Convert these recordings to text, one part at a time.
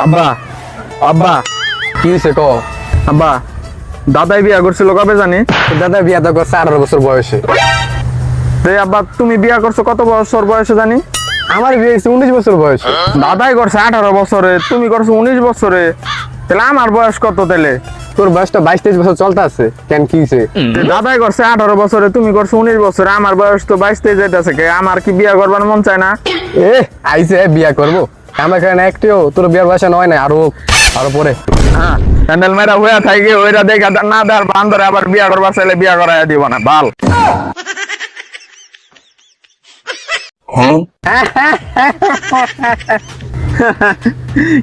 আব্বা আব্বা কি হয়েছে ক? আব্বা দাদাই বিয়া করছিল কবে জানি? দাদা বিয়া তো করছে 18 বছর বয়সে। তে আব্বা তুমি বিয়া করছো কত বছর বয়সে জানি? আমার বিয়ে হয়েছে 19 বছর বয়সে। দাদাই করছে 18 বছরে, তুমি করছো 19 বছরে, তাহলে আমার বয়স কত তাহলে? তোর বয়সটা 22-23 বছর চলতে আছে, কেন কি হয়েছে? দাদাই করছে 18 বছরে, তুমি করছো 19 বছরে, আমার বয়স তো 22-23 যাইতেছে। আমার কি বিয়া করবার মন চায় না? এ আইছে বিয়া করবো, আমার এখানে একটিও তোর বিয়ার বয়সে নয় না, আরো পরে। হ্যাঁ প্যান্ডেল মেরা হইয়া থাকে, ওইরা দেখা না দেওয়ার বান্ধরে আবার বিয়া করবার চাইলে বিয়া করাইয়া দিব না বাল।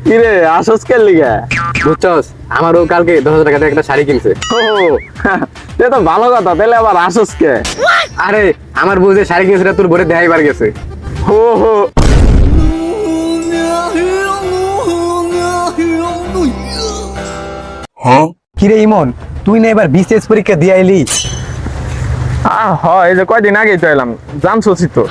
কিরে আসস কে লিগা? বুঝছস, আমারও কালকে 10,000 টাকা দিয়ে একটা শাড়ি কিনছে। ও এ তো ভালো কথা, তাহলে আবার আসস কে? আরে আমার বউ যে শাড়ি কিনছে সেটা তোর ভরে দেখাইবার গেছে। হো হো কিরে ইমন, তুই না এবার বিসিএস পরীক্ষা দিয়ে আইলি? হয় এই যে কয়দিন আগেই তো এলাম, জানছোসি তো।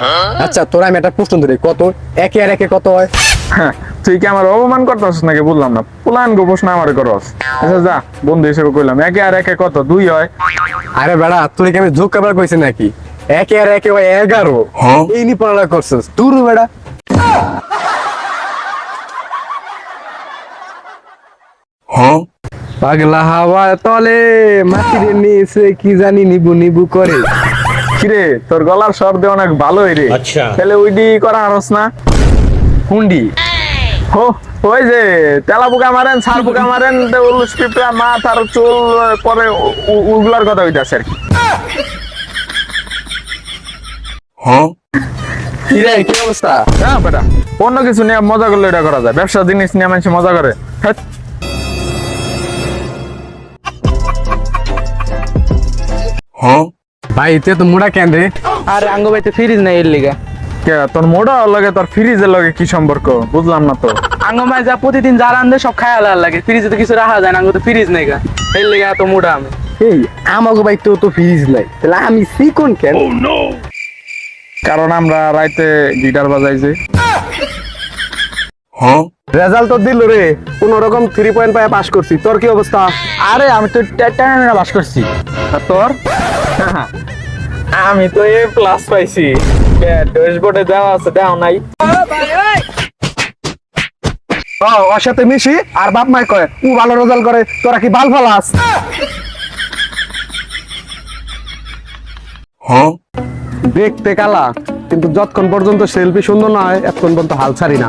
আচ্ছা তোর আমি একটা প্রশ্ন ধরি, কত একে আর একে কত হয়? হ্যাঁ, তুই কি আমার অপমান করতেছিস নাকি বুঝলাম না, পুলান গো প্রশ্ন আমার করস। আচ্ছা যা, বন্ধু হিসেবে কইলাম, একে আর একে কত? 2 হয়। আরে বেড়া, তোর কি আমি যোগ কাবার কইছি নাকি? একে আর একে হয় 11। এই নি পড়ালেখা করছিস তুই বেড়া। পাগলা হাওয়া তলে মাটির নিচে কি জানি নিবু নিবু করে। কিরে তোর গলার শব্দ অনেক ভালোই রে। আচ্ছা। তাহলে ওইডি করা হারস না? হুন্ডি হো ওই যে তেলা পোকা মারেন, ছার পোকা মারেন, উলুস পিঁপড়া মাথার চুল পরে ওগুলার কথা হইতাছে আর কি। কিরে কি অবস্থা? হ্যাঁ বেটা, অন্য কিছু নিয়ে মজা করলে এটা করা যায়, ব্যবসা জিনিস নিয়ে মানুষ মজা করে। হ্যাট। ভাই তে তো মুড়া কেন রে? আরে আঙ্গ ভাইতে ফ্রিজ নাই এর লিগা। কে তোর মোড়া লগে তোর ফ্রিজের লগে কি সম্পর্ক বুঝলাম না তো। আঙ্গ ভাই যা প্রতিদিন যা রান্ধে সব খায় আলাদা লাগে, ফ্রিজে তো কিছু রাখা যায় না, আঙ্গ তো ফ্রিজ নাই গা, এর লিগা এত মোটা আমি। এই আমাগো ভাই তো ফ্রিজ নাই, তাহলে আমি সিকন কেন? কারণ আমরা রাইতে গিটার বাজাই যে। রেজাল্ট তো দিল রে, কোন রকম 3 পয়েন্ট পায় পাস করছি। তোর কি অবস্থা? আরে আমি তো টেনে বাস করছি। আর তোর? আমি তো এ প্লাস পাইছি। ড্যাশবোর্ডে দেওয়া আছে, দেও নাই? ওর সাথে মিশি আর বাপ মাই কয় ও ভালো রেজাল্ট করে, তোরা কি বাল ফালাস? দেখতে কালা, কিন্তু যতক্ষণ পর্যন্ত সেলফি সুন্দর না হয় এতক্ষণ পর্যন্ত হাল ছাড়ি না।